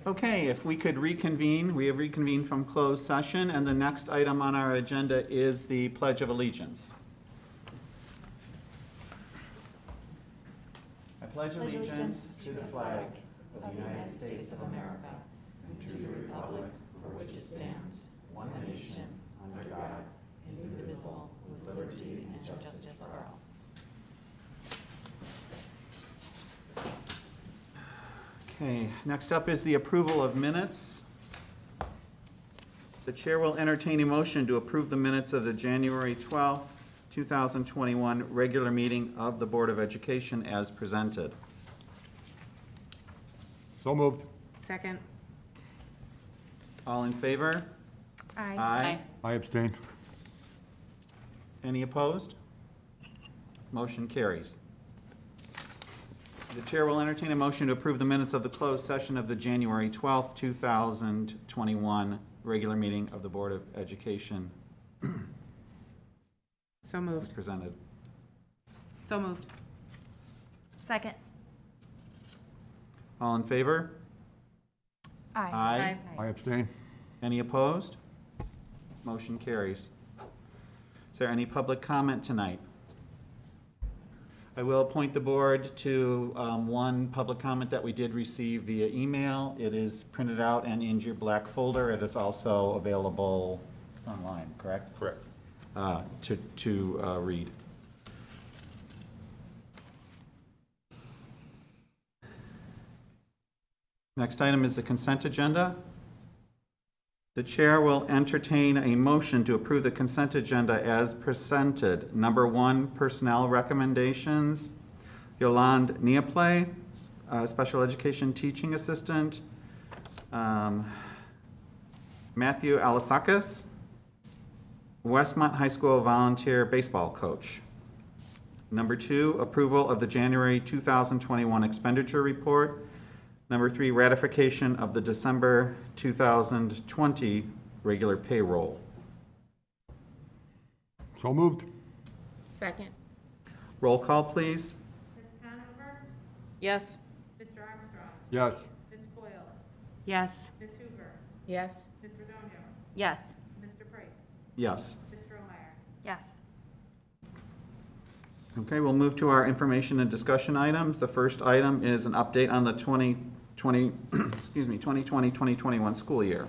Okay, if we could reconvene, we have reconvened from closed session, and the next item on our agenda is the Pledge of Allegiance. I pledge allegiance to the flag of the United States of America and to the republic for which it stands, one nation, under God, indivisible, with liberty and justice for all. Okay, next up is the approval of minutes. The chair will entertain a motion to approve the minutes of the January 12th, 2021 regular meeting of the Board of Education as presented. So moved. Second. All in favor? Aye. Aye. I abstain. Any opposed? Motion carries. The chair will entertain a motion to approve the minutes of the closed session of the January 12th, 2021 regular meeting of the Board of Education So as moved. presented. So moved. Second. All in favor? Aye. I abstain. Any opposed? Motion carries. Is there any public comment tonight? I will point the board to one public comment that we did receive via email. It is printed out and in your black folder. It is also available online, correct? Correct. To read. Next item is the consent agenda. The chair will entertain a motion to approve the consent agenda as presented. Number 1, personnel recommendations. Yolande Neaplay, special education teaching assistant. Matthew Alasakis, Westmont High School volunteer baseball coach. Number 2, approval of the January 2021 expenditure report. Number 3, ratification of the December 2020 regular payroll. So moved. Second. Roll call, please. Ms. Conover? Yes. Mr. Armstrong? Yes. Ms. Boyle? Yes. Ms. Hoover? Yes. Ms. Redondo? Yes. Mr. Price? Yes. Ms. Strohmeyer? Yes. Okay, we'll move to our information and discussion items. The first item is an update on the 2020-2021 school year.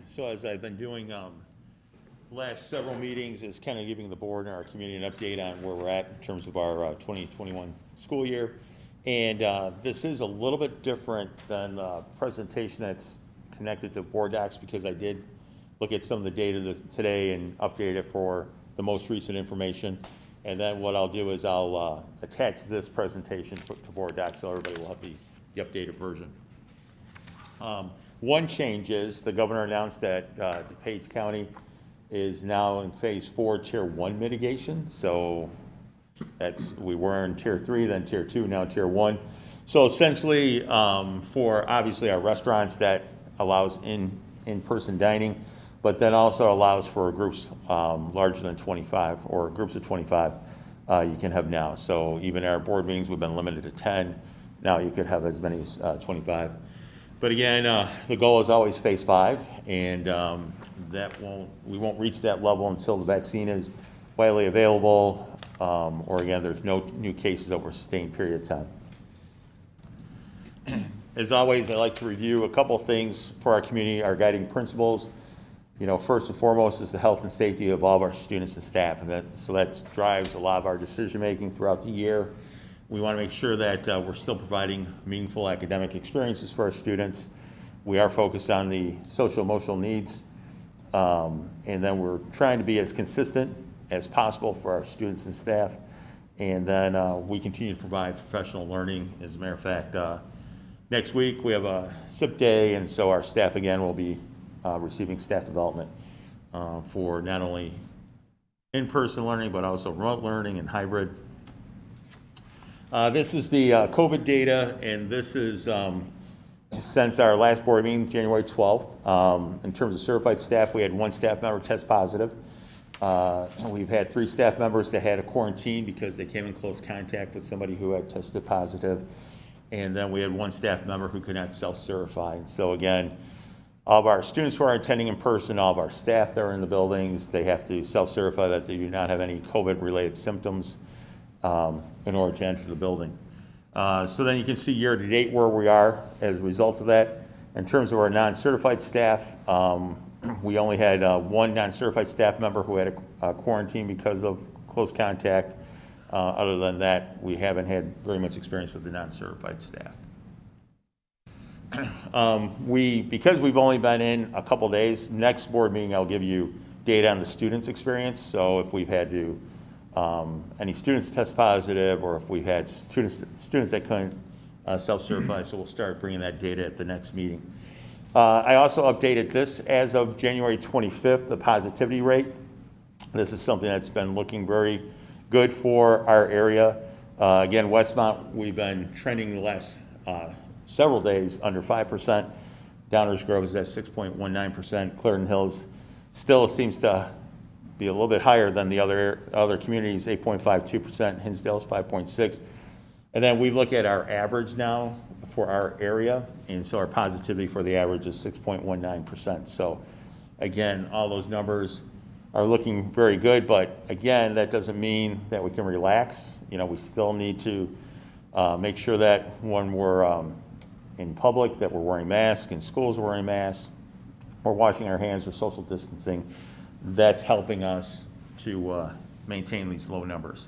So as I've been doing last several meetings, is kind of giving the board and our community an update on where we're at in terms of our 2021 school year. And this is a little bit different than the presentation that's connected to board docs, because I did look at some of the data today and update it for the most recent information. And then what I'll do is I'll attach this presentation to board docs so everybody will have the updated version. One change is the governor announced that DuPage County is now in phase 4 tier 1 mitigation. So we were in tier 3, then tier 2, now tier 1. So essentially for obviously our restaurants, that allows in-person dining, but then also allows for groups larger than 25 or groups of 25 you can have now. So even our board meetings, we've been limited to 10. Now you could have as many as 25. But again, the goal is always phase 5, and we won't reach that level until the vaccine is widely available, or again, there's no new cases over a sustained period of time. As always, I like to review a couple things for our community, our guiding principles. You know, first and foremost is the health and safety of all of our students and staff, and that drives a lot of our decision making throughout the year. We want to make sure that we're still providing meaningful academic experiences for our students. We are focused on the social emotional needs, and then we're trying to be as consistent as possible for our students and staff. And then we continue to provide professional learning. As a matter of fact, next week we have a SIP day, and so our staff again will be receiving staff development for not only in-person learning but also remote learning and hybrid. This is the COVID data, and this is since our last board meeting, January 12th. In terms of certified staff, we had 1 staff member test positive. We've had 3 staff members that had a quarantine because they came in close contact with somebody who had tested positive. And then we had 1 staff member who could not self-certify. So again, all of our students who are attending in person, all of our staff that are in the buildings, they have to self-certify that they do not have any COVID-related symptoms in order to enter the building. So then you can see year-to-date where we are as a result of that. In terms of our non-certified staff, we only had 1 non-certified staff member who had a quarantine because of close contact. Other than that, we haven't had very much experience with the non-certified staff. Because we've only been in a couple days, next board meeting I'll give you data on the students' experience. So if we've had to, any students test positive, or if we've had students that couldn't self-certify, so we'll start bringing that data at the next meeting. I also updated this as of January 25th, the positivity rate. This is something that's been looking very good for our area. Again, Westmont, we've been trending the last several days under 5%. Downers Grove is at 6.19%. Clarendon Hills still seems to be a little bit higher than the other communities, 8.52%. Hinsdale's 5.6%. And then we look at our average now for our area, and so our positivity for the average is 6.19%. So again, all those numbers are looking very good, but again, that doesn't mean that we can relax. You know, we still need to make sure that when we're in public, that we're wearing masks, in schools we're wearing masks, we're washing our hands with social distancing. That's helping us to maintain these low numbers.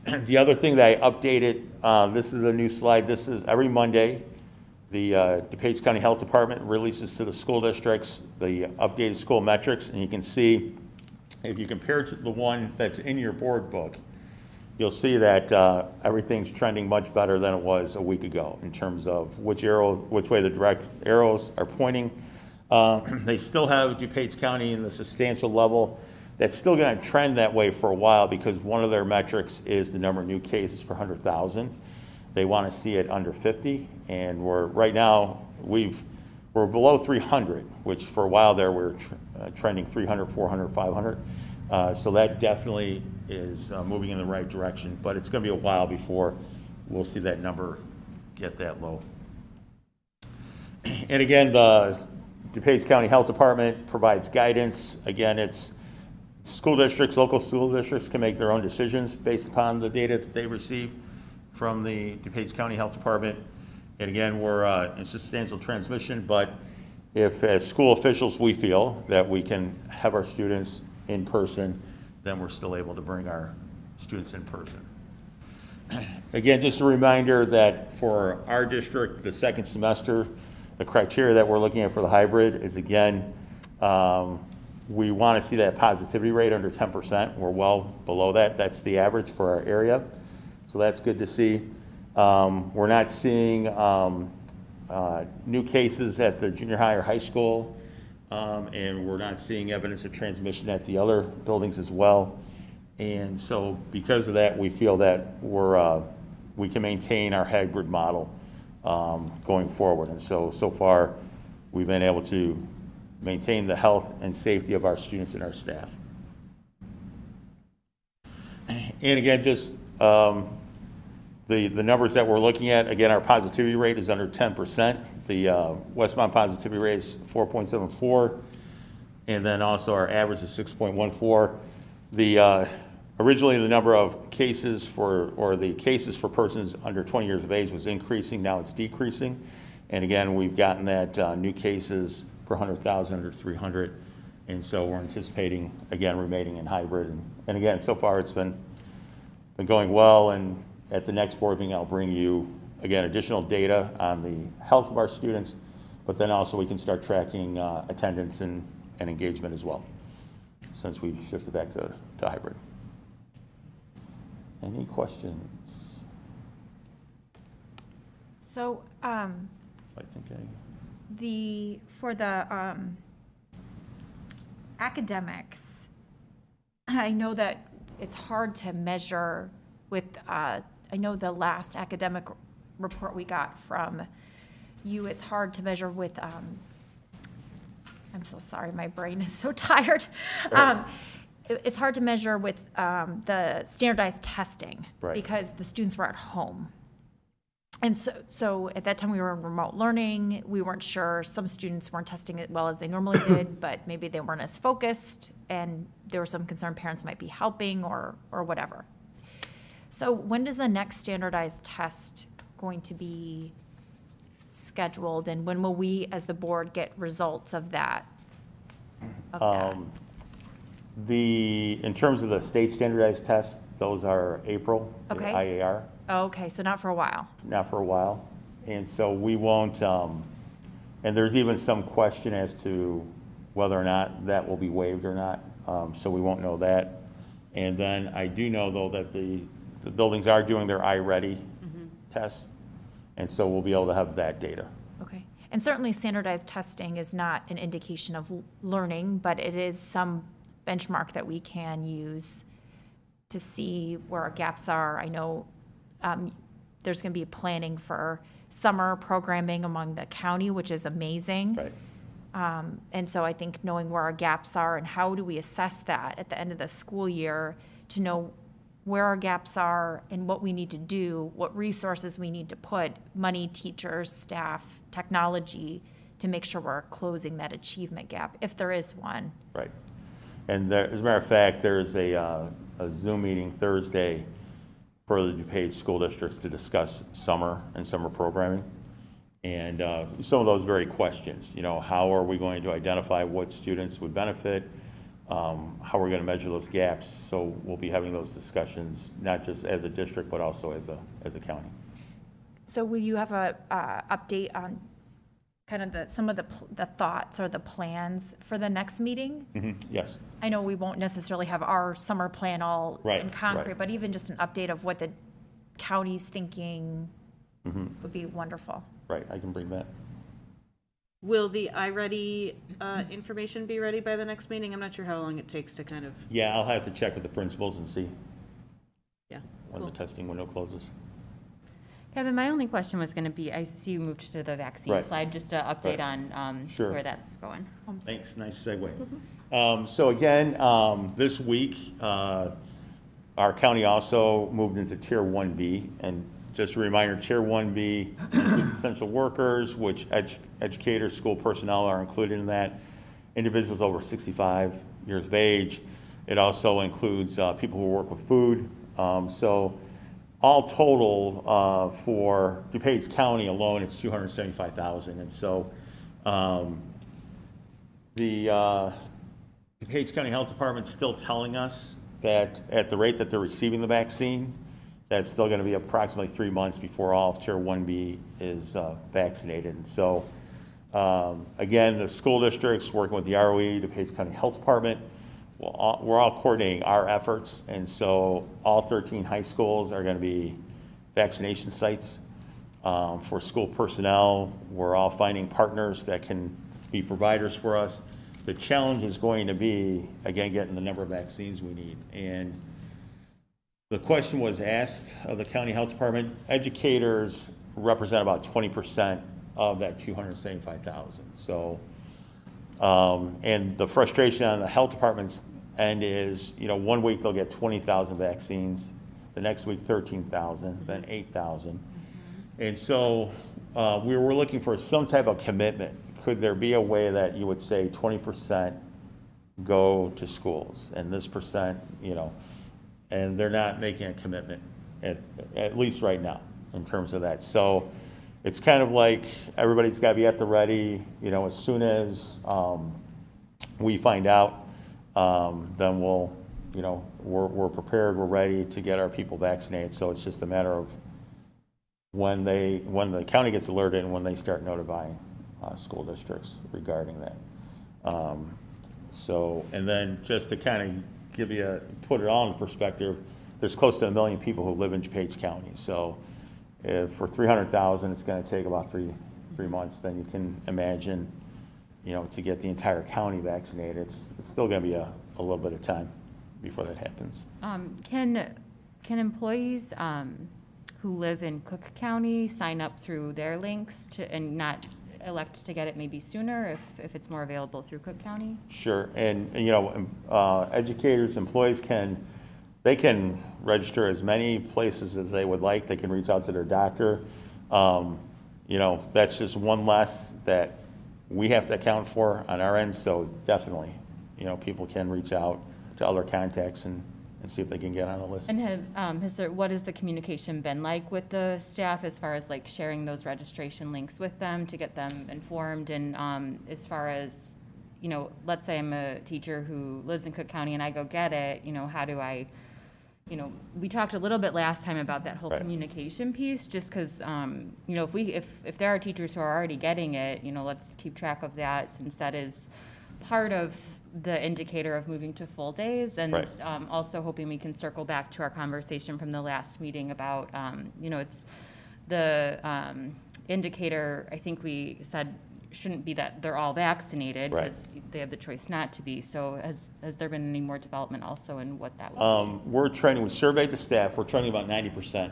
The other thing that I updated, this is a new slide. This is every Monday, the DuPage County Health Department releases to the school districts the updated school metrics, and you can see, if you compare to the one that's in your board book, you'll see that everything's trending much better than it was a week ago in terms of which way the direct arrows are pointing. They still have DuPage County in the substantial level. That's still going to trend that way for a while because one of their metrics is the number of new cases per 100,000. They want to see it under 50, and right now we're below 300, which for a while there we're trending 300, 400, 500. So that definitely is moving in the right direction, but it's going to be a while before we'll see that number get that low. And again, the DuPage County Health Department provides guidance. Again, it's school districts, local school districts can make their own decisions based upon the data that they receive from the DuPage County Health Department. And again, we're in substantial transmission, but if as school officials we feel that we can have our students in person, then we're still able to bring our students in person. Again, just a reminder that for our district, the second semester, the criteria that we're looking at for the hybrid is, again, we want to see that positivity rate under 10%. We're well below that. That's the average for our area. So that's good to see. We're not seeing new cases at the junior high or high school, and we're not seeing evidence of transmission at the other buildings as well. And so because of that, we feel that we can maintain our hybrid model going forward. And so far, we've been able to maintain the health and safety of our students and our staff. And again, just the numbers that we're looking at, again, our positivity rate is under 10%. The Westmont positivity rate is 4.74, and then also our average is 6.14. Originally, the number of cases the cases for persons under 20 years of age was increasing. Now it's decreasing. And again, we've gotten that new cases per 100,000 under 300. And so we're anticipating, again, remaining in hybrid. And again, so far it's been going well. And at the next board meeting, I'll bring you, again, additional data on the health of our students, but then also we can start tracking attendance and engagement as well, since we've shifted back to hybrid. Any questions? So, I think for the academics, I know that it's hard to measure with, I know the last academic report we got from you, it's hard to measure with, I'm so sorry, my brain is so tired. Right. It's hard to measure with the standardized testing. Right. Because the students were at home. And so at that time, we were in remote learning. We weren't sure. Some students weren't testing as well as they normally did, but maybe they weren't as focused, and there was some concern parents might be helping or whatever. So when does the next standardized test going to be scheduled, and when will we, as the board, get results of that? In terms of the state standardized tests, those are April, the Okay. IAR. Okay, so not for a while. Not for a while. And so we won't, and there's even some question as to whether or not that will be waived or not. So we won't know that. And then I do know, though, that the buildings are doing their iReady tests. And so we'll be able to have that data. Okay. And certainly standardized testing is not an indication of learning, but it is some benchmark that we can use to see where our gaps are. I know there's going to be planning for summer programming among the county, which is amazing. Right. And so I think knowing where our gaps are and how do we assess that at the end of the school year to know where our gaps are and what we need to do, what resources we need to put, money, teachers, staff, technology, to make sure we're closing that achievement gap, if there is one. Right. And there, as a matter of fact, there's a Zoom meeting Thursday for the DuPage school districts to discuss summer and summer programming. And some of those very questions, how are we going to identify what students would benefit? How are we going to measure those gaps? So we'll be having those discussions, not just as a district, but also as a county. So will you have a update on kind of some of the thoughts or the plans for the next meeting? Yes. I know we won't necessarily have our summer plan all Right, in concrete, right. but even just an update of what the county's thinking would be wonderful. Right, I can bring that. Will the iReady information be ready by the next meeting? I'm not sure how long it takes to kind of, Yeah, I'll have to check with the principals and see yeah. when Cool. the testing window closes. Kevin, my only question was going to be, I see you moved to the vaccine Right. slide, just an update Right. on Sure. where that's going. Thanks, nice segue. So again, this week, our county also moved into Tier 1B. And just a reminder, Tier 1B includes essential workers, which educators, school personnel are included in that, individuals over 65 years of age. It also includes people who work with food. So all total for DuPage County alone, it's 275,000. And so the DuPage County Health Department's still telling us that at the rate that they're receiving the vaccine, that's still going to be approximately 3 months before all of Tier 1B is vaccinated. And so, again, the school districts working with the ROE, DuPage County Health Department, we're all coordinating our efforts. And so all 13 high schools are going to be vaccination sites. For school personnel, we're all finding partners that can be providers for us. The challenge is going to be, again, getting the number of vaccines we need. And the question was asked of the county health department. Educators represent about 20% of that 275,000. So, and the frustration on the health department's end is, 1 week they'll get 20,000 vaccines, the next week 13,000, then 8,000. And so we were looking for some type of commitment. Could there be a way that you would say 20% go to schools and this percent, and they're not making a commitment at least right now in terms of that. So it's kind of like everybody's got to be at the ready, as soon as we find out, then we'll, we're prepared, we're ready to get our people vaccinated. So it's just a matter of when the county gets alerted and when they start notifying school districts regarding that. And then just to kind of put it all in perspective, there's close to 1 million people who live in DuPage County. So if for 300,000, it's going to take about three months, then you can imagine, to get the entire county vaccinated, it's still going to be a little bit of time before that happens. Can employees who live in Cook County sign up through their links and not elect to get it maybe sooner if it's more available through Cook County? Sure, and educators, employees can register as many places as they would like. They can reach out to their doctor. That's just one less that we have to account for on our end, so definitely, people can reach out to other contacts and see if they can get on a list. And what has the communication been like with the staff as far as like sharing those registration links with them to get them informed? And as far as, let's say I'm a teacher who lives in Cook County and I go get it, how do I, we talked a little bit last time about that whole Right. communication piece, just because, if there are teachers who are already getting it, let's keep track of that, since that is part of the indicator of moving to full days. And Right. Also hoping we can circle back to our conversation from the last meeting about, it's the indicator, I think we said shouldn't be that they're all vaccinated, Right. because they have the choice not to be. So has there been any more development also in what that would be? We surveyed the staff, we're trending about 90%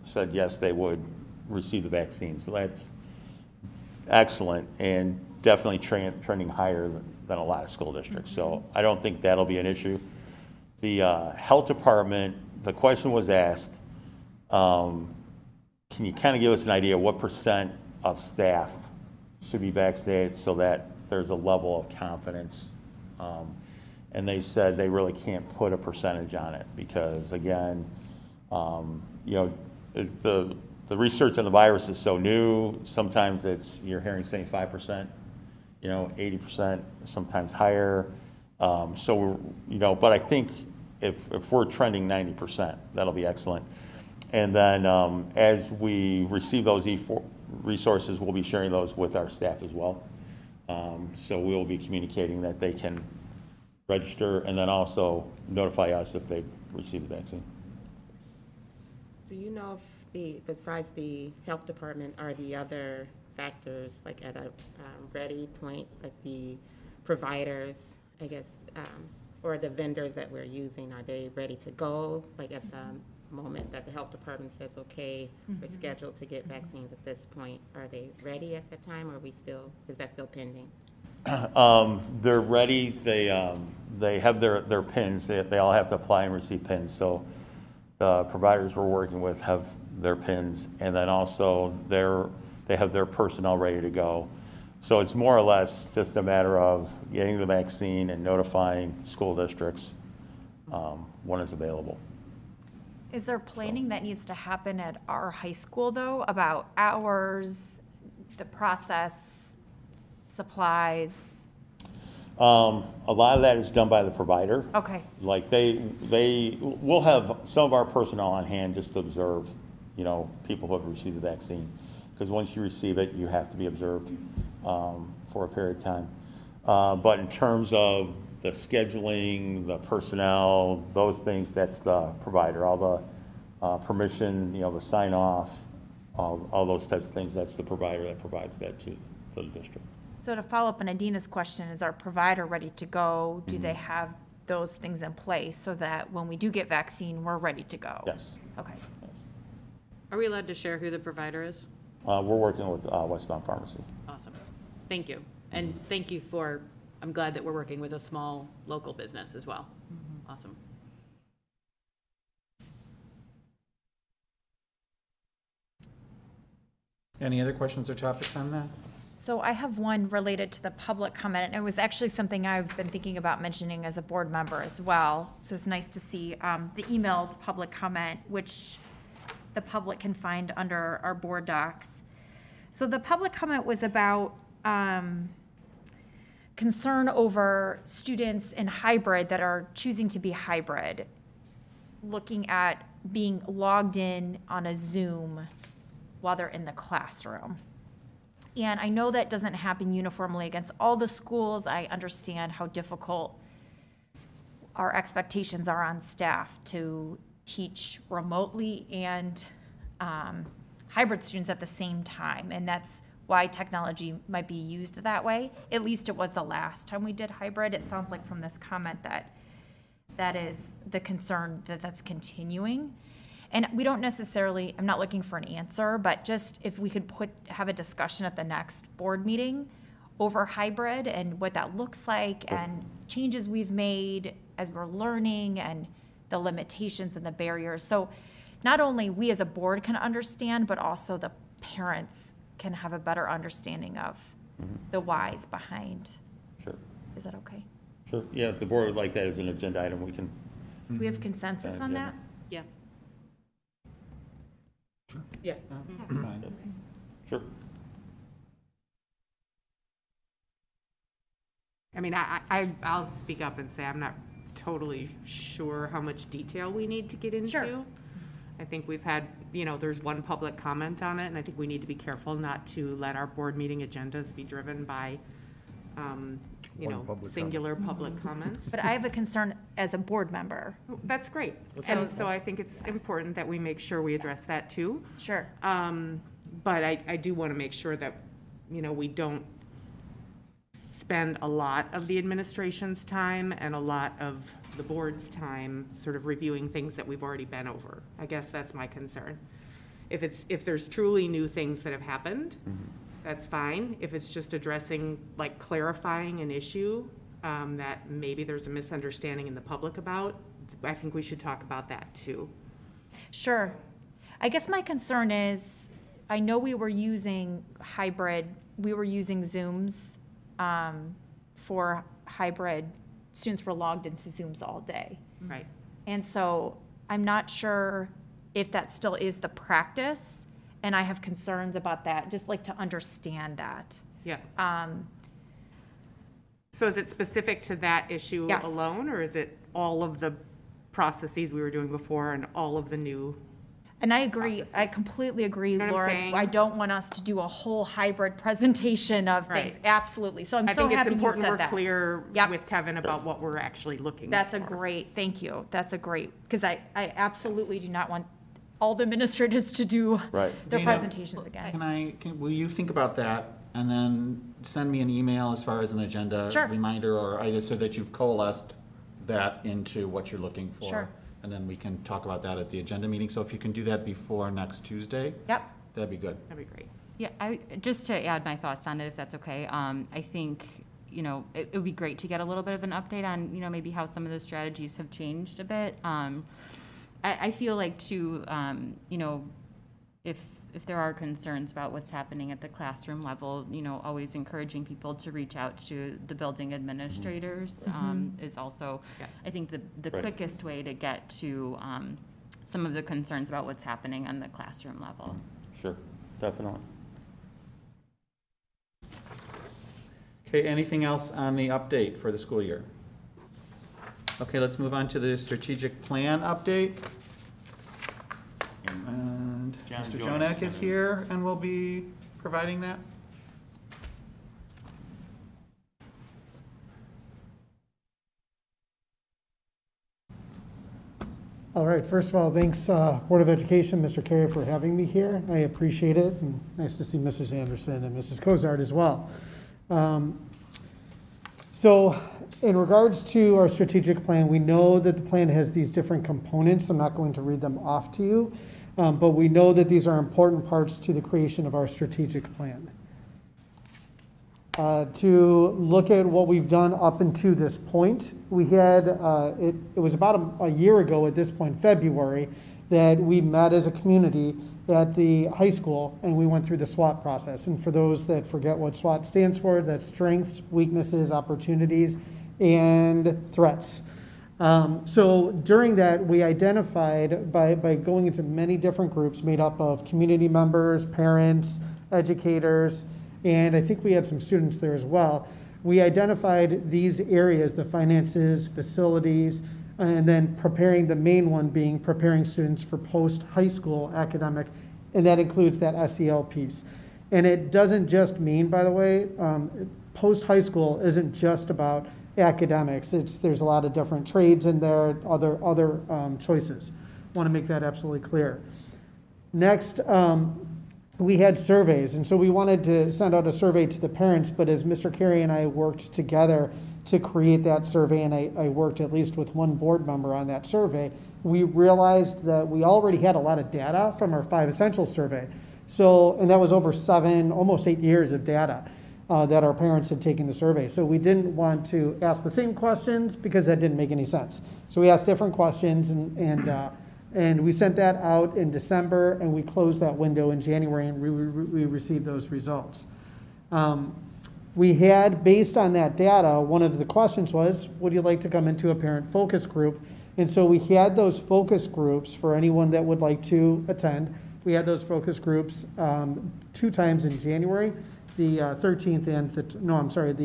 said yes, they would receive the vaccine. So that's excellent and definitely trending higher than a lot of school districts. So I don't think that'll be an issue. The health department, the question was asked, can you kind of give us an idea what % of staff should be vaccinated so that there's a level of confidence? And they said they really can't put a percentage on it because, again, the research on the virus is so new. Sometimes you're hearing saying 5%, 80%, sometimes higher. But I think if we're trending 90%, that'll be excellent. And then as we receive those resources, we'll be sharing those with our staff as well. So we'll be communicating that they can register and then also notify us if they've received the vaccine. Do you know if besides the health department, are the other factors, like at a ready point, like the providers, I guess, or the vendors that we're using, are they ready to go? Like at the moment that the health department says, okay, we're scheduled to get vaccines at this point, are they ready at that time, or is that still pending? They're ready. They have their PINs. They all have to apply and receive PINs. So the providers we're working with have their PINs, and then also they have their personnel ready to go. So it's more or less just a matter of getting the vaccine and notifying school districts when it's available. Is there planning that needs to happen at our high school, though, about hours, the process, supplies? A lot of that is done by the provider. Okay. Like we'll have some of our personnel on hand just to observe, people who have received the vaccine. Because once you receive it, you have to be observed for a period of time. But in terms of the scheduling, the personnel, those things, that's the provider. All the permission, the sign off, all those types of things, that's the provider that provides that to the district. So to follow up on Adina's question, is our provider ready to go? Do they have those things in place so that when we do get vaccine, we're ready to go? Yes. Okay. Are we allowed to share who the provider is? We're working with Westbound Pharmacy. Awesome. Thank you. And thank you I'm glad that we're working with a small local business as well. Awesome. Any other questions or topics on that? So I have one related to the public comment, and it was actually something I've been thinking about mentioning as a board member as well. So it's nice to see the emailed public comment, which the public can find under our board docs. So the public comment was about concern over students in hybrid that are choosing to be hybrid, looking at being logged in on a Zoom while they're in the classroom. And I know that doesn't happen uniformly against all the schools. I understand how difficult our expectations are on staff to teach remotely and hybrid students at the same time. And that's why technology might be used that way. At least it was the last time we did hybrid. It sounds like from this comment that is the concern that's continuing. And we don't necessarily, I'm not looking for an answer, but just if we could have a discussion at the next board meeting over hybrid and what that looks like and changes we've made as we're learning and the limitations and the barriers. So not only we as a board can understand, but also the parents can have a better understanding of the whys behind. Sure, Is that okay? sure. Yeah, if the board would like that as an agenda item, we can. Do we have consensus on that? Yeah. Yeah. Fine. Sure. I mean, I'll speak up and say I'm not totally sure how much detail we need to get into. Sure. I think we've had, there's one public comment on it, and I think we need to be careful not to let our board meeting agendas be driven by, One public singular public comments. But I have a concern as a board member. That's great. And so I think it's important that we make sure we address that too. Sure. But I do want to make sure that, we don't spend a lot of the administration's time and a lot of the board's time sort of reviewing things that we've already been over. I guess that's my concern. If there's truly new things that have happened, that's fine. If it's just addressing, like clarifying an issue that maybe there's a misunderstanding in the public about, I think we should talk about that too. Sure. I guess my concern is, I know we were using Zooms for hybrid. Students were logged into Zooms all day. Right. And so I'm not sure if that still is the practice, and I have concerns about that, just like to understand that. Yeah. So is it specific to that issue Yes. alone, or is it all of the processes we were doing before and all of the new? And I agree, Processes. I completely agree, know what I'm Laura. saying? I don't want us to do a whole hybrid presentation of things, Right. absolutely. So I'm I so think it's happy you important said we're that. clear Yep. with Kevin about what we're actually looking for. That's a great, thank you. That's a great, because I absolutely do not want all the administrators to do Right. their Dana, presentations again. Will you think about that and then send me an email as far as an agenda Sure. reminder or item so that you've coalesced that into what you're looking for? Sure. And then we can talk about that at the agenda meeting. So if you can do that before next Tuesday, Yep, that'd be good. That'd be great. Yeah, just to add my thoughts on it, if that's okay, I think, it would be great to get a little bit of an update on, maybe how some of the strategies have changed a bit. I feel like too, if there are concerns about what's happening at the classroom level, always encouraging people to reach out to the building administrators is also, Yeah. I think, the Right. quickest way to get to some of the concerns about what's happening on the classroom level. Sure, definitely. Okay, anything else on the update for the school year? Okay, let's move on to the strategic plan update. And John Mr. Jonak Jonak is here and will be providing that. All right, first of all, thanks, Board of Education, Mr. Carey, for having me here. I appreciate it, and nice to see Mrs. Anderson and Mrs. Cozart as well. So in regards to our strategic plan, we know that the plan has these different components. I'm not going to read them off to you, but we know that these are important parts to the creation of our strategic plan. To look at what we've done up until this point, we had, it was about a year ago at this point, February, that we met as a community at the high school and we went through the SWOT process. And for those that forget what SWOT stands for, that's strengths, weaknesses, opportunities, and threats. So during that, we identified by going into many different groups made up of community members, parents, educators, and I think we had some students there as well. We identified these areas, the finances, facilities, and then preparing, the main one being preparing students for post-high school academic, and that includes that SEL piece. And it doesn't just mean, by the way, post-high school isn't just about academics. There's a lot of different trades in there, other choices. Want to make that absolutely clear. Next, we had surveys, and so we wanted to send out a survey to the parents, but as Mr. Carey and I worked together to create that survey, and I worked at least with one board member on that survey, we realized that we already had a lot of data from our 5 Essentials survey. So, and that was over 7, almost 8 years of data that our parents had taken the survey. So we didn't want to ask the same questions because that didn't make any sense. So we asked different questions, and we sent that out in December, and we closed that window in January, and we received those results. We had, based on that data, one of the questions was, would you like to come into a parent focus group? And so we had those focus groups for anyone that would like to attend. We had those focus groups 2 times in January, the 13th and the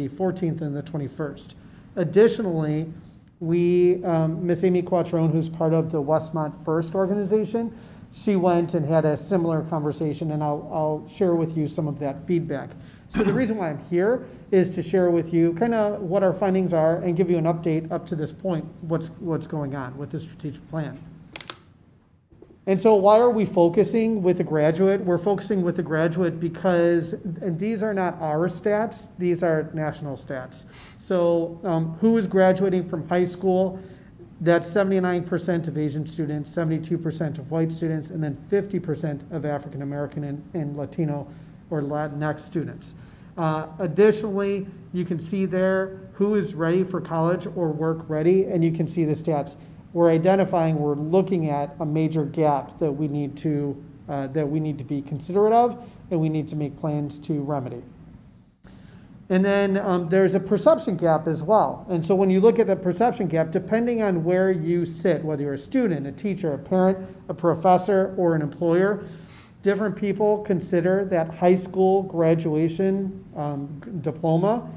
14th and the 21st. Additionally, Miss Amy Quattrone, who's part of the Westmont First organization, she went and had a similar conversation, and I'll share with you some of that feedback. So the reason why I'm here is to share with you kind of what our findings are and give you an update up to this point, what's going on with the strategic plan. And so why are we focusing with a graduate? We're focusing with a graduate because, and these are not our stats, these are national stats. So who is graduating from high school? That's 79% of Asian students, 72% of white students, and then 50% of African American and Latino or Latinx students. Additionally, you can see there who is ready for college or work ready, and you can see the stats. We're looking at a major gap that we need to be considerate of, and we need to make plans to remedy. And then there's a perception gap as well. And so when you look at the perception gap, depending on where you sit, whether you're a student, a teacher, a parent, a professor, or an employer, different people consider that high school graduation diploma,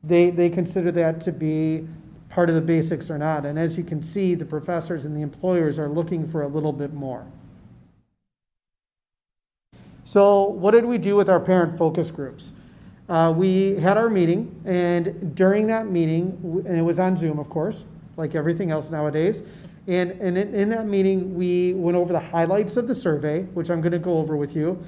they consider that to be part of the basics or not. And as you can see, the professors and the employers are looking for a little bit more. So what did we do with our parent focus groups? We had our meeting, and during that meeting, and it was on Zoom, of course, like everything else nowadays, and in that meeting, we went over the highlights of the survey, which I'm going to go over with you,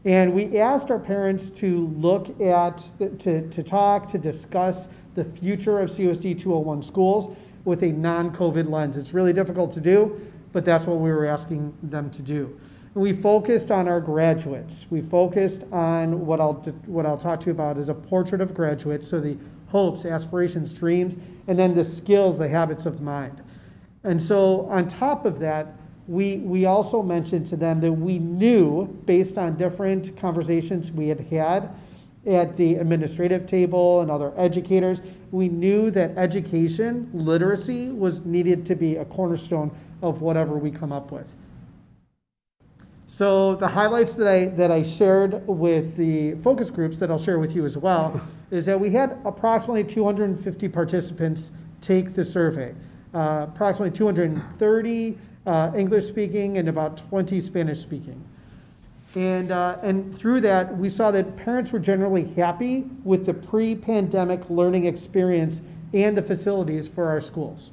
and we asked our parents to look at, to discuss the future of CUSD 201 schools with a non-COVID lens. It's really difficult to do, but that's what we were asking them to do. We focused on our graduates. We focused on what I'll talk to you about is a portrait of graduates, so the hopes, aspirations, dreams, and then the skills, the habits of mind. And so on top of that, we also mentioned to them that we knew, based on different conversations we had had at the administrative table and other educators, we knew that education, literacy, was needed to be a cornerstone of whatever we come up with. So the highlights that I shared with the focus groups that I'll share with you as well is that we had approximately 250 participants take the survey, approximately 230 English speaking and about 20 Spanish speaking. And through that, we saw that parents were generally happy with the pre-pandemic learning experience and the facilities for our schools.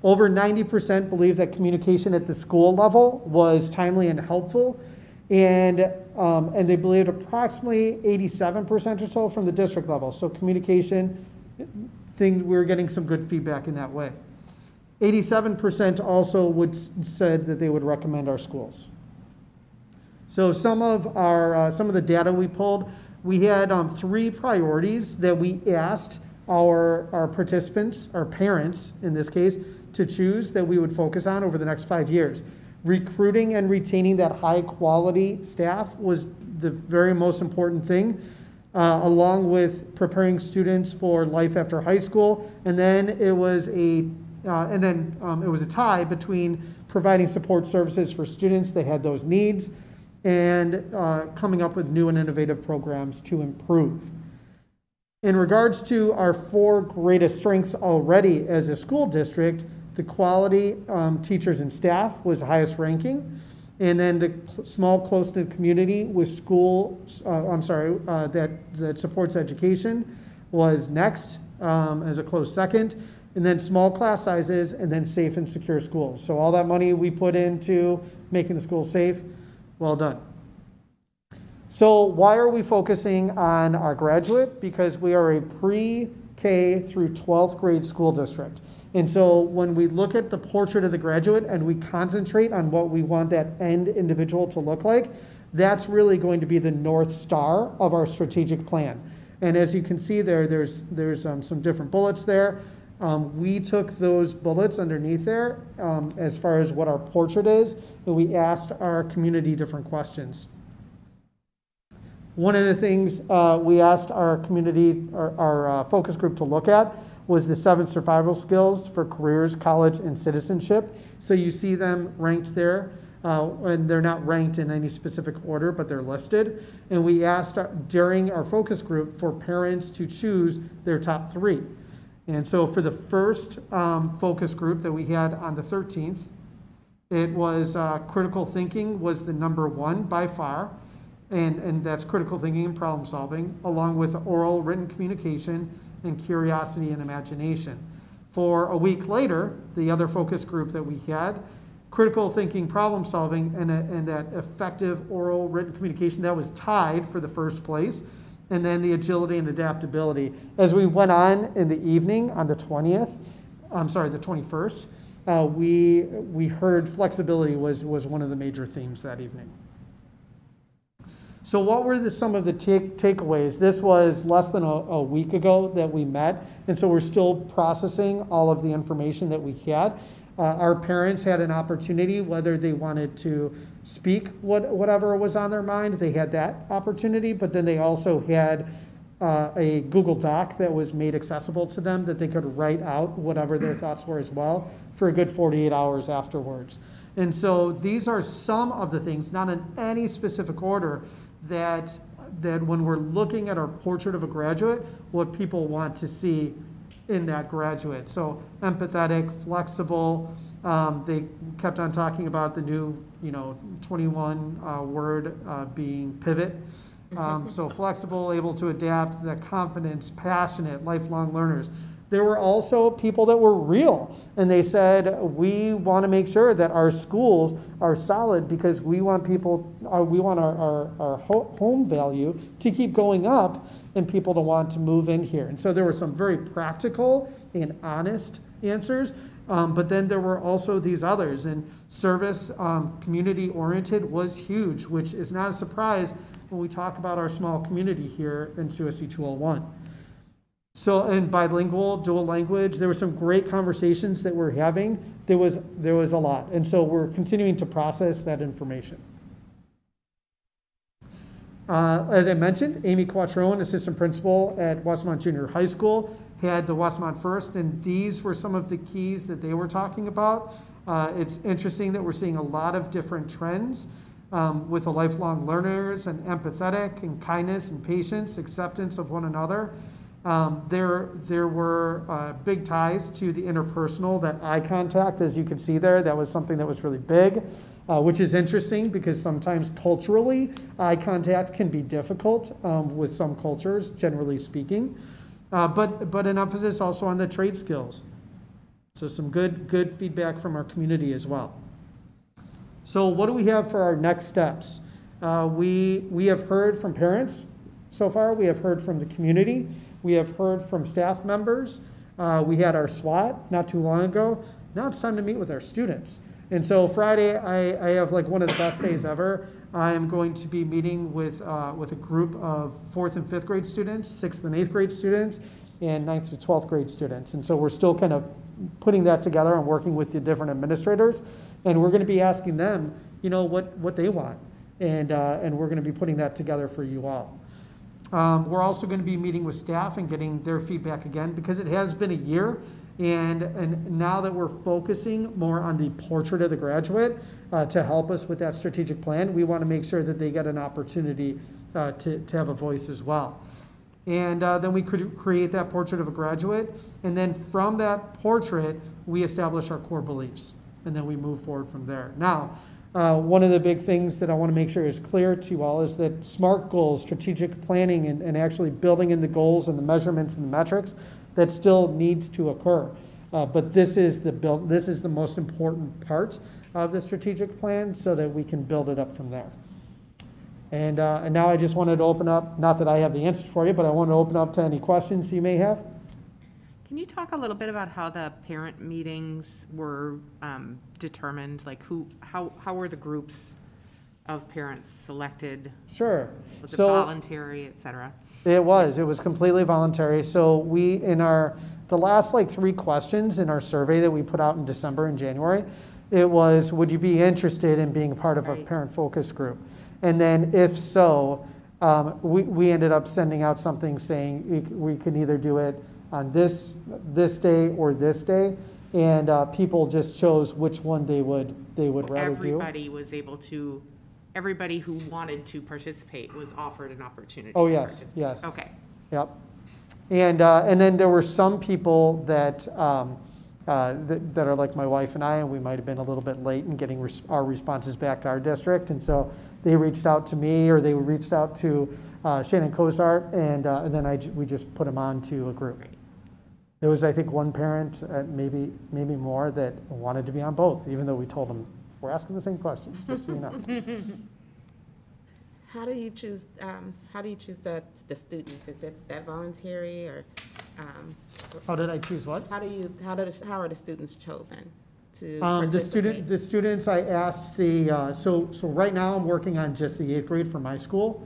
Over 90% believe that communication at the school level was timely and helpful, and they believed approximately 87% or so from the district level. So communication, we were getting some good feedback in that way. 87% also said that they would recommend our schools. So some of the data we pulled, we had 3 priorities that we asked our participants, our parents in this case, to choose that we would focus on over the next 5 years. Recruiting and retaining that high quality staff was the very most important thing, along with preparing students for life after high school. And then it was a tie between providing support services for students that had those needs and coming up with new and innovative programs to improve. In regards to our 4 greatest strengths already as a school district, the quality teachers and staff was the highest ranking, and then the small close-knit community with that supports education was next as a close second, and then small class sizes, and then safe and secure schools. So all that money we put into making the schools safe, well done. So why are we focusing on our graduate? Because we are a K through 12th grade school district. And so when we look at the portrait of the graduate and we concentrate on what we want that end individual to look like, that's really going to be the North Star of our strategic plan. And as you can see there, there's some different bullets there. We took those bullets underneath there as far as what our portrait is, and we asked our community different questions. One of the things we asked our community, our focus group to look at was the 7 survival skills for careers, college, and citizenship. So you see them ranked there, and they're not ranked in any specific order, but they're listed. And we asked during our focus group for parents to choose their top 3. And so for the first focus group that we had on the 13th, it was critical thinking was the number 1 by far. And that's critical thinking and problem solving, along with oral written communication and curiosity and imagination. For a week later, the other focus group that we had, critical thinking, problem solving, and that effective oral written communication, that was tied for the first place. And then the agility and adaptability. As we went on in the evening on the 21st, we heard flexibility was one of the major themes that evening. So what were some of the takeaways? This was less than a week ago that we met, and so we're still processing all of the information that we had. Our parents had an opportunity, whether they wanted to speak whatever was on their mind, they had that opportunity, but then they also had a Google Doc that was made accessible to them that they could write out whatever their thoughts were as well for a good 48 hours afterwards. And so these are some of the things, not in any specific order, that when we're looking at our portrait of a graduate, what people want to see in that graduate. So empathetic, flexible. They kept on talking about the new, 21 word being pivot. So flexible, able to adapt, that confidence, passionate, lifelong learners. There were also people that were real, and they said, we want to make sure that our schools are solid because we want our home value to keep going up and people to want to move in here. And so there were some very practical and honest answers, but then there were also these others, and service, community-oriented was huge, which is not a surprise when we talk about our small community here in CUSD 201. So, and bilingual, dual language, there were some great conversations that we're having. There was a lot. And so we're continuing to process that information. As I mentioned, Amy Quattrone, assistant principal at Westmont Junior High School, had the Westmont First, and these were some of the keys that they were talking about. It's interesting that we're seeing a lot of different trends with the lifelong learners and empathetic and kindness and patience, acceptance of one another. There were big ties to the interpersonal, that eye contact, as you can see there. That was something that was really big, which is interesting because sometimes culturally, eye contact can be difficult with some cultures, generally speaking. But an emphasis also on the trade skills. So some good feedback from our community as well. So what do we have for our next steps? We have heard from parents so far. We have heard from the community. We have heard from staff members. We had our SWAT not too long ago. Now it's time to meet with our students. And so Friday, I have like one of the best days ever. I am going to be meeting with a group of 4th and 5th grade students, 6th and 8th grade students, and 9th to 12th grade students. And so we're still kind of putting that together and working with the different administrators. And we're going to be asking them, what they want. And we're going to be putting that together for you all. We're also going to be meeting with staff and getting their feedback again, because it has been a year, and now that we're focusing more on the portrait of the graduate to help us with that strategic plan, we want to make sure that they get an opportunity to have a voice as well. And then we could create that portrait of a graduate, and then from that portrait, we establish our core beliefs, and then we move forward from there. Now, one of the big things that I want to make sure is clear to you all is that SMART goals, strategic planning, and actually building in the goals and the measurements and the metrics, that still needs to occur. But this is the most important part of the strategic plan, so that we can build it up from there. And now I just wanted to open up, not that I have the answers for you, but I want to open up to any questions you may have. Can you talk a little bit about how the parent meetings were determined? Like how were the groups of parents selected? Sure. Was it So voluntary, et cetera? it was completely voluntary. So we, the last like 3 questions in our survey that we put out in December and January, it was, would you be interested in being part of a Right. parent focus group? And then if so, we ended up sending out something saying we can either do it on this day or this day. And people just chose which one they would rather do. Everybody who wanted to participate was offered an opportunity. Oh, to yes, participate. yes. Okay. Yep. And then there were some people that are like my wife and I, and we might have been a little bit late in getting our responses back to our district. And so they reached out to me, or they reached out to Shannon Cozart, and then we just put them on to a group. There was, I think, one parent, maybe more, that wanted to be on both, even though we told them, we're asking the same questions, just so you know. How do you choose the students? Is it that voluntary, or How did I choose what? how are the students chosen to The participate? students, I asked so right now I'm working on just the 8th grade for my school.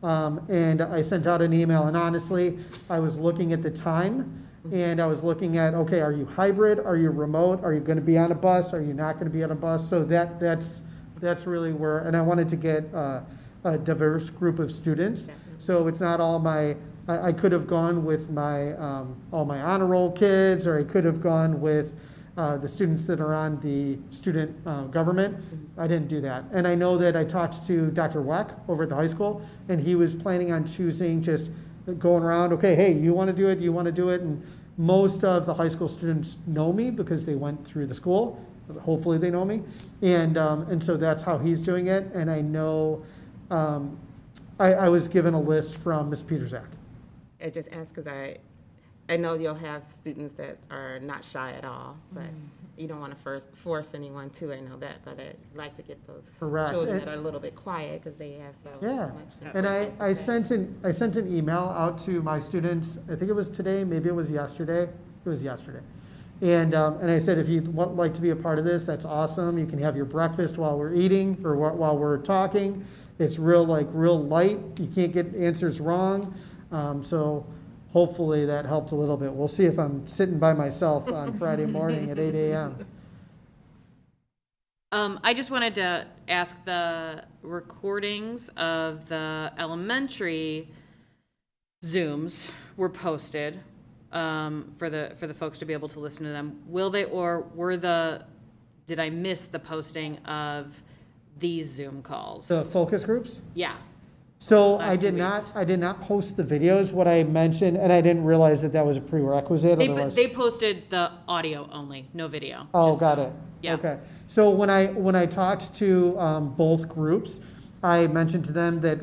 And I sent out an email, and honestly, I was looking at the time, and I was looking at, okay, are you hybrid? Are you remote? Are you going to be on a bus? Are you not going to be on a bus? So that's really where, and I wanted to get a diverse group of students. So it's not all I could have gone with all my honor roll kids, or I could have gone with the students that are on the student government. I didn't do that. And I know that I talked to Dr. Weck over at the high school, and he was planning on choosing, just going around, okay, hey, you want to do it, you want to do it. And most of the high school students know me because they went through the school. Hopefully they know me. And so that's how he's doing it. And I know I was given a list from Ms. Peterzak. I just ask because I know you'll have students that are not shy at all, but you don't want to force anyone to. I know that, but I'd like to get those Correct. children And- that are a little bit quiet because they have so Yeah, much. and important I to say. sent an email out to my students. I think it was today, maybe it was yesterday. It was yesterday, and I said, if you'd like to be a part of this, that's awesome. You can have your breakfast while we're eating or while we're talking. It's real light. You can't get answers wrong. So hopefully that helped a little bit. We'll see if I'm sitting by myself on Friday morning at 8 a.m. I just wanted to ask, the recordings of the elementary Zooms were posted for the folks to be able to listen to them. Will they, or did I miss the posting of these Zoom calls? The focus groups? Yeah. So Last 2 weeks. I did not post the videos. What I mentioned, and I didn't realize that was a prerequisite. Otherwise, They posted the audio only, no video. oh, just got so- it. Yeah. Okay. So when I talked to both groups, I mentioned to them that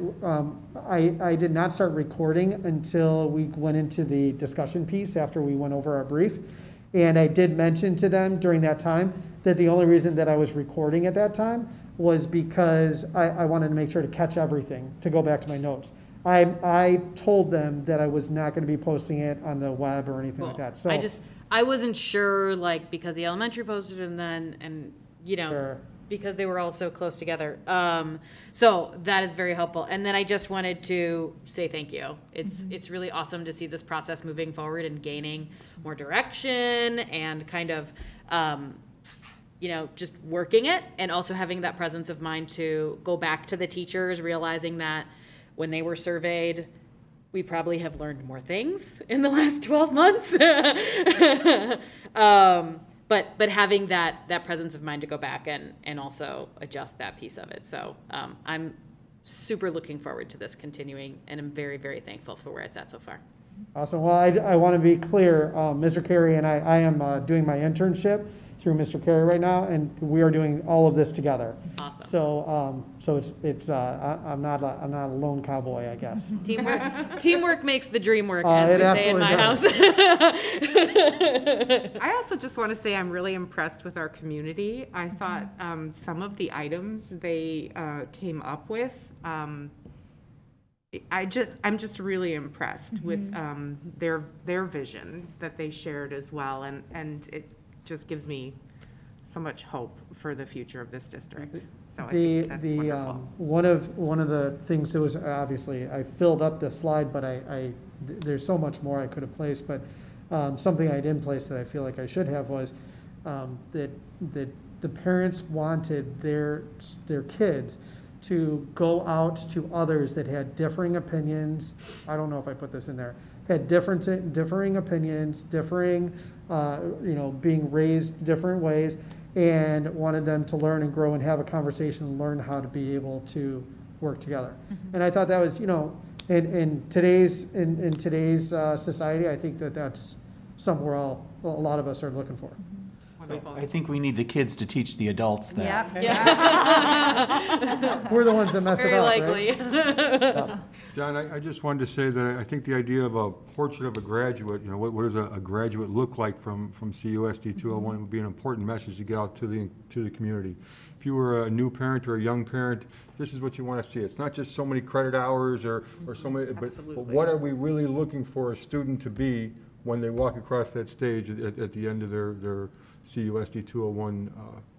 I did not start recording until we went into the discussion piece after we went over our brief. And I did mention to them during that time that the only reason that I was recording at that time was because I wanted to make sure to catch everything, to go back to my notes. I told them that I was not going to be posting it on the web or anything like that. So I wasn't sure, like, because the elementary posted and Sure. because they were all so close together. So that is very helpful. And then I just wanted to say thank you. It's really awesome to see this process moving forward and gaining more direction and kind of, just working it, and also having that presence of mind to go back to the teachers, realizing that when they were surveyed, we probably have learned more things in the last 12 months. But having that presence of mind to go back and also adjust that piece of it. So I'm super looking forward to this continuing, and I'm very, very thankful for where it's at so far. Awesome. Well, I want to be clear, Mr. Carey and I am doing my internship through Mr. Carey right now, and we are doing all of this together. Awesome. So it's I'm not a lone cowboy, I guess. Teamwork makes the dream work, as we say in my house. I also just want to say I'm really impressed with our community. I thought some of the items they came up with I'm just really impressed with their vision that they shared as well, and it just gives me so much hope for the future of this district. So I think that's wonderful. One of the things that was, obviously, I filled up the slide, but there's so much more I could have placed, but something I didn't place that I feel like I should have was that the parents wanted their kids to go out to others that had differing opinions. I don't know if I put this in there. Had differing opinions, being raised different ways, and wanted them to learn and grow and have a conversation and learn how to be able to work together. And I thought that was, in today's society, I think that's somewhere a lot of us are looking for. I think we need the kids to teach the adults that. We're the ones that mess it up, Very likely. right? John, I just wanted to say that I think the idea of a portrait of a graduate, what does a graduate look like from CUSD 201 would be an important message to get out to the community. If you were a new parent or a young parent, this is what you want to see. It's not just so many credit hours or so many, but what are we really looking for a student to be when they walk across that stage at the end of their CUSD 201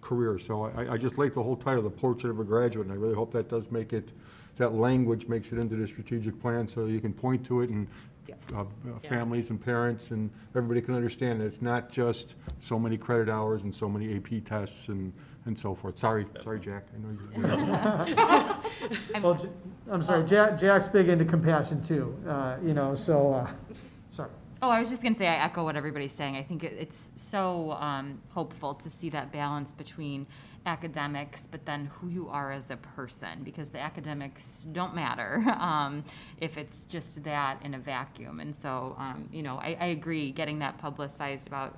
career. So I just like the whole title, The Portrait of a Graduate, and I really hope that does make it, that language makes it into the strategic plan so you can point to it and families and parents and everybody can understand that it's not just so many credit hours and so many AP tests and so forth. Sorry, Jack. I know you. Well, I'm sorry, Jack's big into compassion too, sorry. Oh, I was just going to say, I echo what everybody's saying. I think it's so hopeful to see that balance between academics, but then who you are as a person, because the academics don't matter if it's just that in a vacuum. And so, I agree, getting that publicized about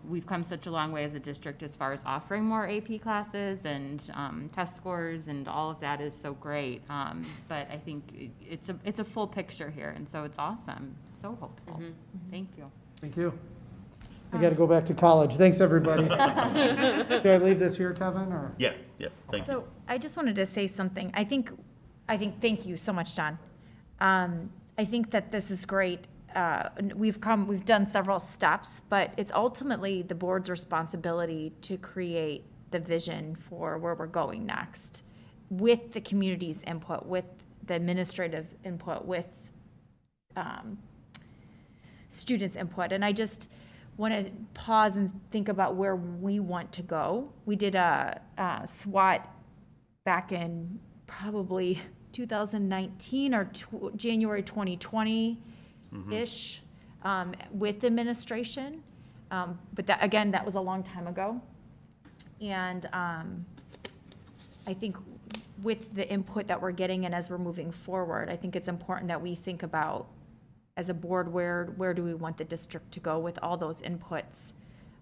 we've come such a long way as a district as far as offering more AP classes and test scores, and all of that is so great. But I think it's a full picture here, and so it's awesome. So hopeful. Thank you. Thank you. I got to go back to college. Thanks, everybody. Should I leave this here, Kevin, or? Yeah, thank you. So I just wanted to say something. I think, thank you so much, John. I think that this is great. We've done several steps, but it's ultimately the board's responsibility to create the vision for where we're going next, with the community's input, with the administrative input, with students' input. And I just want to pause and think about where we want to go. We did a SWOT back in probably 2019 or January 2020-ish with administration. But that was a long time ago. And I think with the input that we're getting and as we're moving forward, I think it's important that we think about, as a board, where do we want the district to go with all those inputs?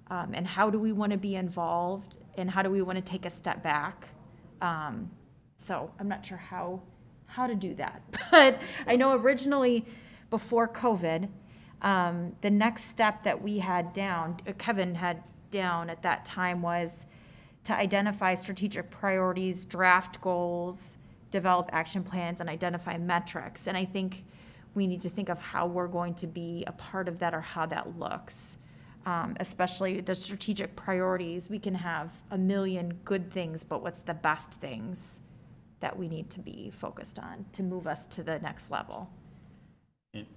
And how do we want to be involved? And how do we want to take a step back? So I'm not sure how to do that. But I know originally, before COVID, the next step that we had down, Kevin had down at that time, was to identify strategic priorities, draft goals, develop action plans, and identify metrics. And I think we need to think of how we're going to be a part of that, or how that looks. Especially the strategic priorities. We can have a million good things, but what's the best things that we need to be focused on to move us to the next level?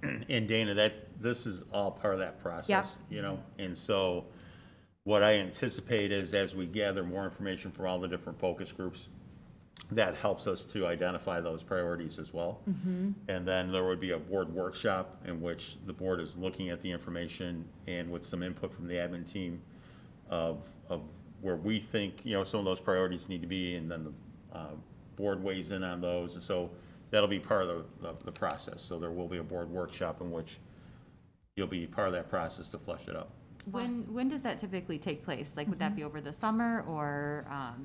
And Dana, this is all part of that process, Yep. And so what I anticipate is, as we gather more information from all the different focus groups, that helps us to identify those priorities as well. Mm-hmm. And then there would be a board workshop in which the board is looking at the information and with some input from the admin team of where we think, some of those priorities need to be, and then the board weighs in on those. And so that'll be part of the process. So there will be a board workshop in which you'll be part of that process to flesh it out. When does that typically take place? Like, would that be over the summer or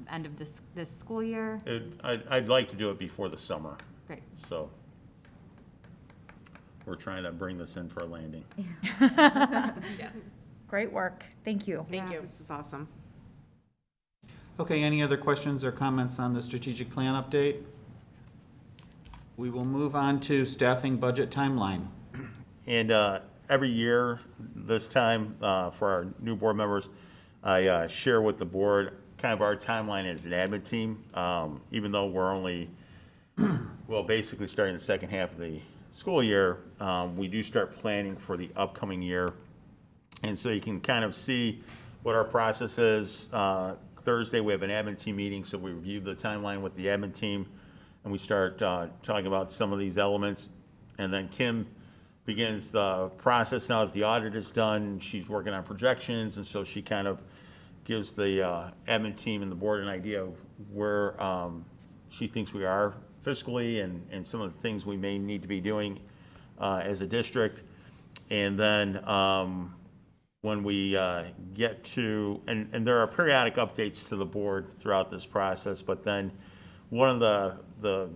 end of this school year? I'd like to do it before the summer. Great. So we're trying to bring this in for a landing. Great work. Thank you. Thank you. This is awesome. Okay, any other questions or comments on the strategic plan update? We will move on to staffing budget timeline. And every year, this time, for our new board members, I share with the board kind of our timeline as an admin team. Even though we're only, well, basically starting the second half of the school year, we do start planning for the upcoming year. And so you can kind of see what our process is. Thursday, we have an admin team meeting, so we review the timeline with the admin team, and we start talking about some of these elements. And then Kim begins the process now that the audit is done. She's working on projections, and so she kind of gives the admin team and the board an idea of where she thinks we are fiscally and some of the things we may need to be doing as a district. And then when we get to, and there are periodic updates to the board throughout this process, but then one of the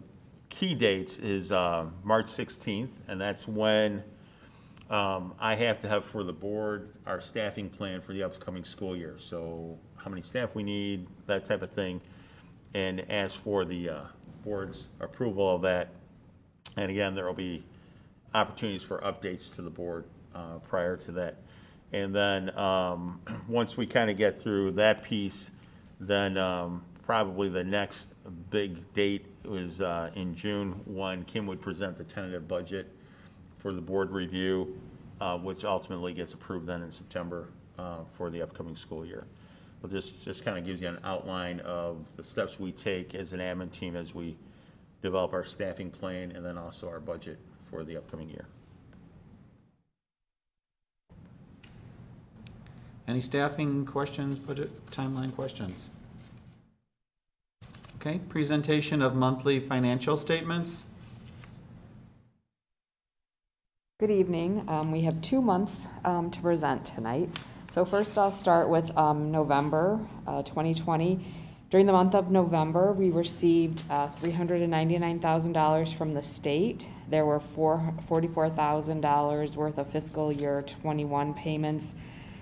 key dates is March 16th, and that's when I have to have for the board our staffing plan for the upcoming school year. So how many staff we need, that type of thing, and ask for the board's approval of that. And again, there will be opportunities for updates to the board prior to that. And then once we kind of get through that piece, then probably the next big date is in June, when Kim would present the tentative budget for the board review, which ultimately gets approved then in September for the upcoming school year. But this just kind of gives you an outline of the steps we take as an admin team as we develop our staffing plan and then also our budget for the upcoming year. Any staffing questions, budget timeline questions? Okay, presentation of monthly financial statements. Good evening. We have 2 months to present tonight. So first I'll start with November 2020. During the month of November, we received $399,000 from the state. There were $44,000 worth of fiscal year 21 payments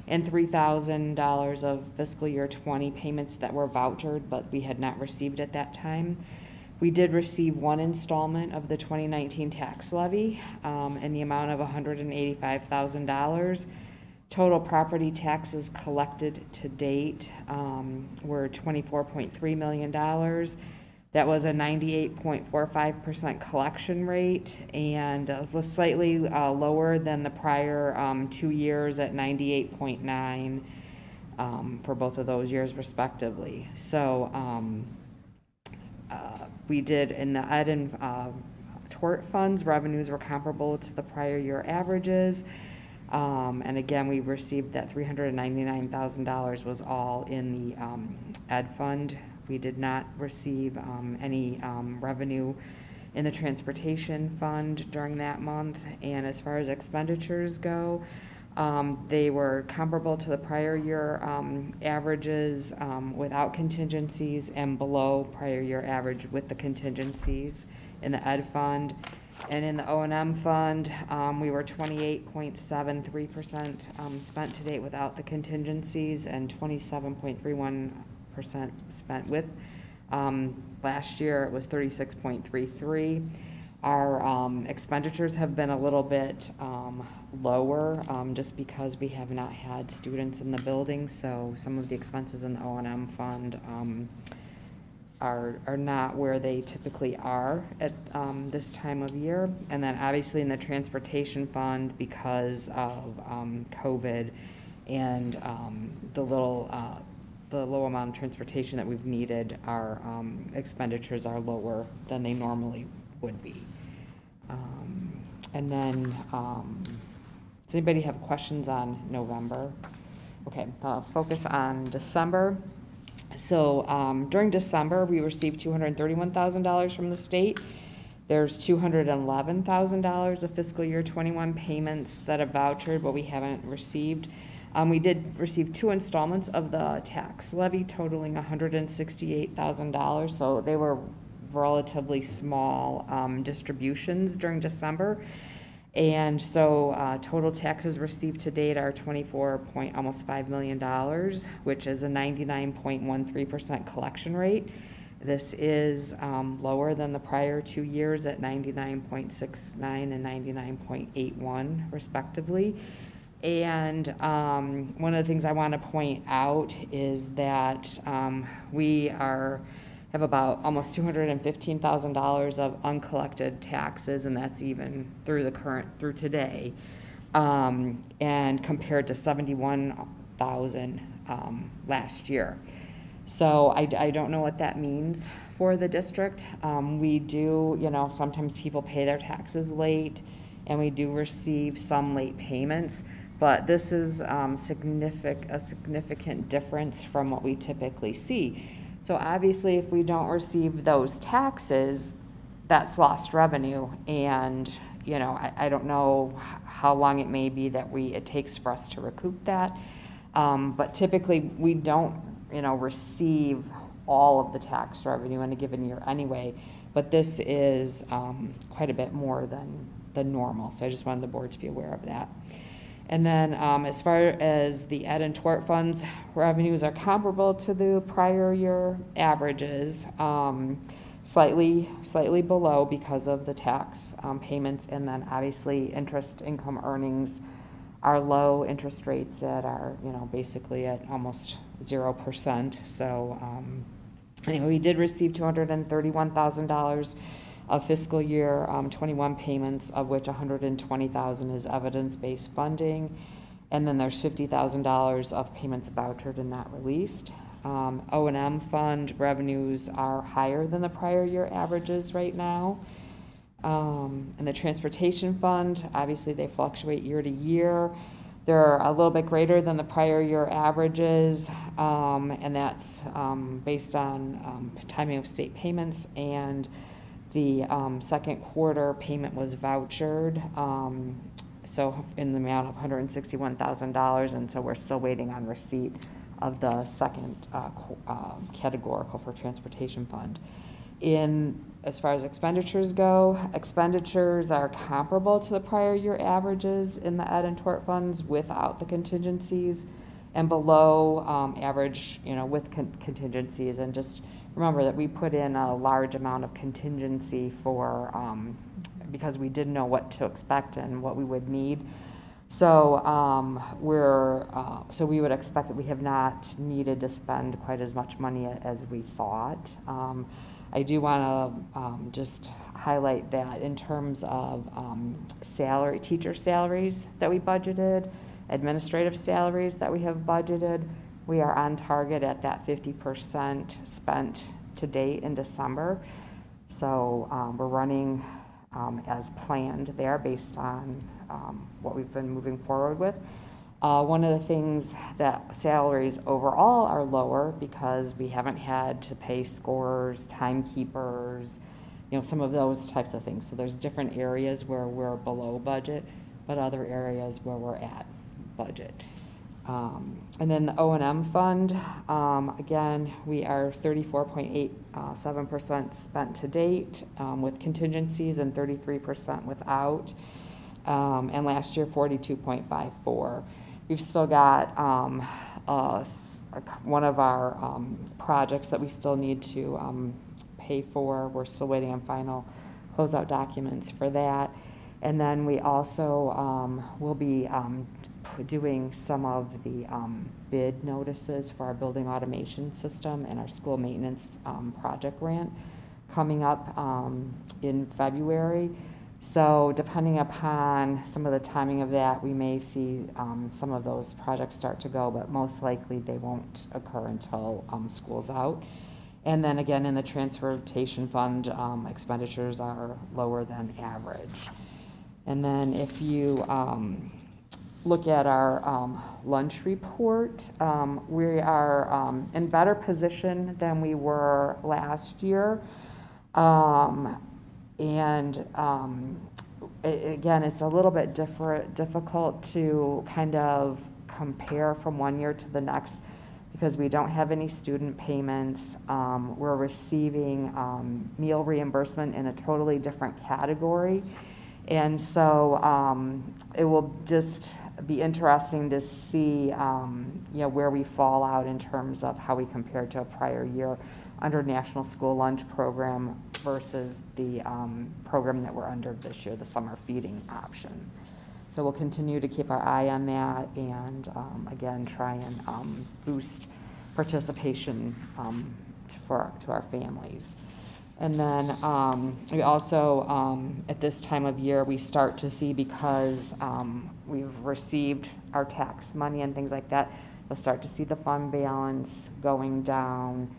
and $3,000 of fiscal year 20 payments that were vouchered, but we had not received at that time. We did receive one installment of the 2019 tax levy in the amount of $185,000. Total property taxes collected to date were $24.3 million. That was a 98.45% collection rate and was slightly lower than the prior 2 years at 98.9 for both of those years respectively. So we did in the ed and tort funds, revenues were comparable to the prior year averages. And again, we received that $399,000 was all in the ed fund. We did not receive any revenue in the transportation fund during that month. And as far as expenditures go, they were comparable to the prior year averages without contingencies and below prior year average with the contingencies in the ed fund. And in the O&M fund, we were 28.73% spent to date without the contingencies and 27.31% spent with. Last year it was 36.33. Our expenditures have been a little bit lower just because we have not had students in the building, so some of the expenses in the O&M fund are not where they typically are at this time of year. And then obviously in the transportation fund, because of COVID and the low amount of transportation that we've needed, our expenditures are lower than they normally would be. And then, does anybody have questions on November? Okay, I'll focus on December. So during December, we received $231,000 from the state. There's $211,000 of fiscal year 21 payments that are vouchered, but we haven't received. We did receive 2 installments of the tax levy totaling $168,000, so they were relatively small distributions during December. And so total taxes received to date are almost $5 million, which is a 99.13% collection rate. This is lower than the prior 2 years at 99.69 and 99.81 respectively. And one of the things I want to point out is that we have about almost $215,000 of uncollected taxes, and that's even through today, and compared to 71,000 last year. So I don't know what that means for the district. We do, sometimes people pay their taxes late, and we do receive some late payments, but this is a significant difference from what we typically see. So obviously, if we don't receive those taxes, that's lost revenue, and I don't know how long it may be that it takes for us to recoup that. But typically, we don't, receive all of the tax revenue in a given year anyway. But this is quite a bit more than normal. So I just wanted the board to be aware of that. And then as far as the ed and tort funds, revenues are comparable to the prior year averages, slightly below because of the tax payments. And then obviously interest income earnings are low. Interest rates are, basically at almost 0%. So anyway, we did receive $231,000 of fiscal year 21 payments, of which $120,000 is evidence-based funding, and then there's $50,000 of payments vouchered and not released. O&M fund revenues are higher than the prior year averages right now. And the transportation fund, obviously they fluctuate year to year. They're a little bit greater than the prior year averages, and that's based on timing of state payments, and the second quarter payment was vouchered, so in the amount of $161,000, and so we're still waiting on receipt of the second categorical for transportation fund. As far as expenditures go, expenditures are comparable to the prior year averages in the ed and tort funds without the contingencies, and below average, with contingencies. And just remember that we put in a large amount of contingency for, because we didn't know what to expect and what we would need. So so we would expect that we have not needed to spend quite as much money as we thought. I do want to just highlight that in terms of teacher salaries that we budgeted, administrative salaries that we have budgeted, we are on target at that 50% spent to date in December. So we're running as planned there based on what we've been moving forward with. One of the things that salaries overall are lower because we haven't had to pay scorers, timekeepers, some of those types of things. So there's different areas where we're below budget, but other areas where we're at budget. And then the O&M fund, again, we are 34.87% spent to date with contingencies and 33% without. And last year, 42.54. We've still got one of our projects that we still need to pay for. We're still waiting on final closeout documents for that. And then we also will be doing some of the bid notices for our building automation system and our school maintenance project grant coming up in February. So depending upon some of the timing of that, we may see some of those projects start to go, but most likely they won't occur until school's out. And then again, in the transportation fund, expenditures are lower than average. And then if you look at our lunch report, we are in better position than we were last year. Again, it's a little bit difficult to kind of compare from one year to the next because we don't have any student payments. We're receiving meal reimbursement in a totally different category. And so it will just be interesting to see where we fall out in terms of how we compare to a prior year. under National School Lunch Program versus the program that we're under this year, the summer feeding option. So we'll continue to keep our eye on that and, again, try and boost participation to our families. And then we also, at this time of year, we start to see, because we've received our tax money and things like that, we'll start to see the fund balance going down.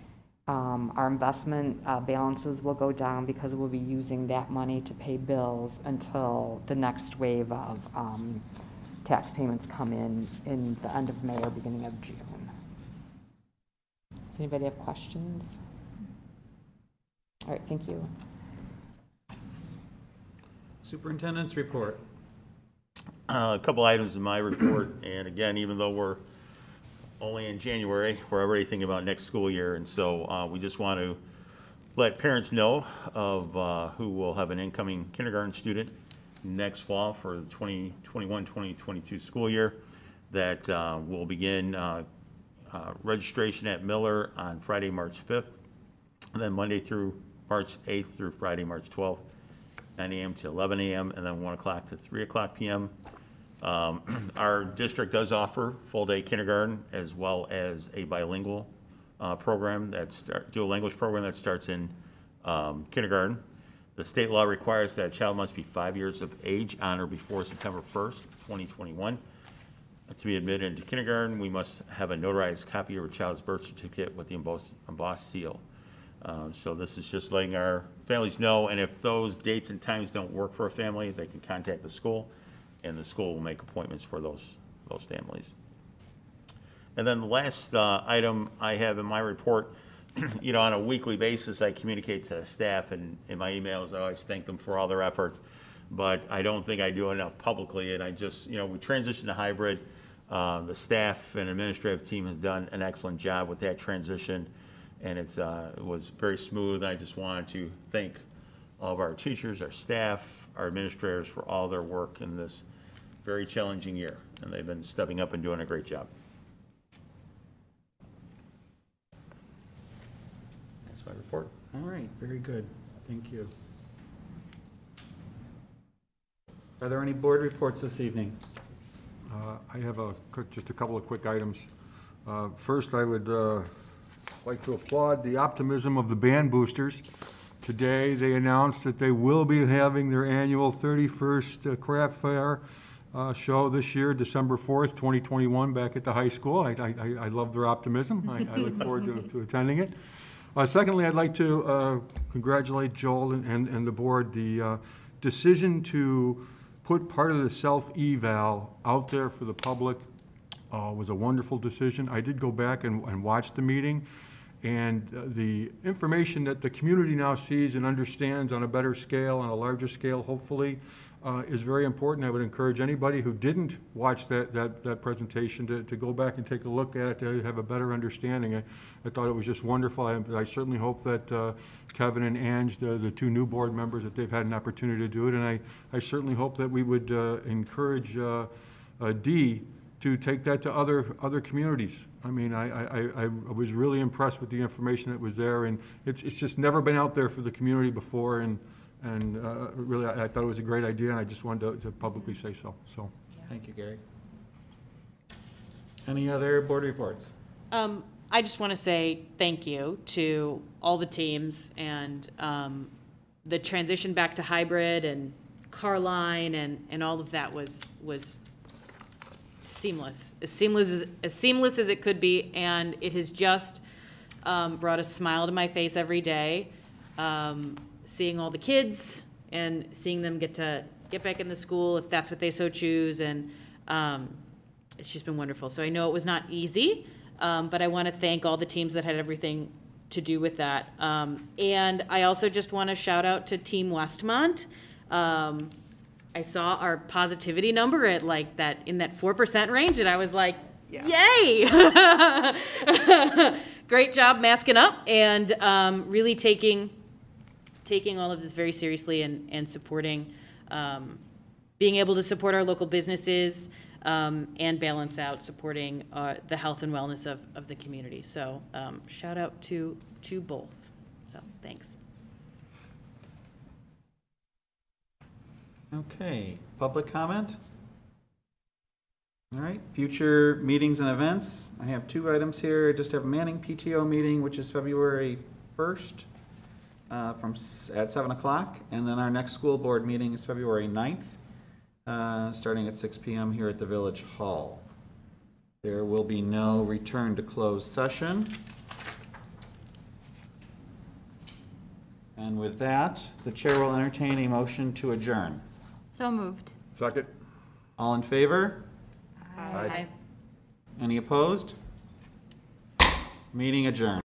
Our investment balances will go down because we'll be using that money to pay bills until the next wave of tax payments come in the end of May or beginning of June. Does anybody have questions? All right, thank you. Superintendent's report. A couple items in my report, and again, even though we're only in January, we're already thinking about next school year, and so we just want to let parents know of who will have an incoming kindergarten student next fall for the 2021-2022 school year, that will begin registration at Miller on Friday, March 5th, and then Monday through March 8th through Friday, March 12th, 9 a.m. to 11 a.m., and then 1 o'clock to 3 o'clock p.m. Our district does offer full-day kindergarten as well as a bilingual program, dual language program that starts in kindergarten. The state law requires that a child must be 5 years of age on or before September 1st, 2021. To be admitted into kindergarten, we must have a notarized copy of a child's birth certificate with the embossed seal. So this is just letting our families know, and if those dates and times don't work for a family, they can contact the school, and the school will make appointments for those families. And then the last item I have in my report, you know, on a weekly basis, I communicate to staff, and in my emails, I always thank them for all their efforts, but I don't think I do enough publicly, and I just, you know, we transitioned to hybrid. The staff and administrative team has done an excellent job with that transition, and it was very smooth. I just wanted to thank all of our teachers, our staff, our administrators for all their work in this very challenging year, and they've been stepping up and doing a great job. That's my report. All right, very good. Thank you. Are there any board reports this evening? I have just a couple of quick items. First, I would like to applaud the optimism of the band boosters. Today, they announced that they will be having their annual 31st craft fair show this year, December 4th, 2021, back at the high school. I love their optimism. I look forward to attending it. Secondly, I'd like to congratulate Joel and the board. The decision to put part of the self-eval out there for the public was a wonderful decision. I did go back and watch the meeting, and the information that the community now sees and understands on a better scale, on a larger scale, hopefully, is very important. I would encourage anybody who didn't watch that presentation to go back and take a look at it to have a better understanding. I thought it was just wonderful. I certainly hope that Kevin and Ange, the two new board members, that they've had an opportunity to do it, and I certainly hope that we would encourage Dee to take that to other communities. I mean, I was really impressed with the information that was there, and it's just never been out there for the community before, and really, I thought it was a great idea, and I just wanted to publicly say so. Thank you, Gary. Any other board reports? I just want to say thank you to all the teams, and the transition back to hybrid and Carline and all of that was seamless, as seamless as it could be, and it has just brought a smile to my face every day. Seeing all the kids and seeing them get back in the school if that's what they so choose, and it's just been wonderful. So I know it was not easy, but I want to thank all the teams that had everything to do with that. And I also just want to shout out to Team Westmont. I saw our positivity number at like that in that 4% range, and I was like, yay! Great job masking up and really taking all of this very seriously and supporting, being able to support our local businesses, and balance out supporting the health and wellness of the community. So shout out to both. So thanks. Okay, public comment? All right, future meetings and events. I have 2 items here. I just have Manning PTO meeting, which is February 1st at 7 o'clock. And then our next school board meeting is February 9th, starting at 6 p.m. here at the Village Hall. There will be no return to closed session. And with that, the chair will entertain a motion to adjourn. So moved. Second? All in favor? Aye. Any opposed? Meeting adjourned.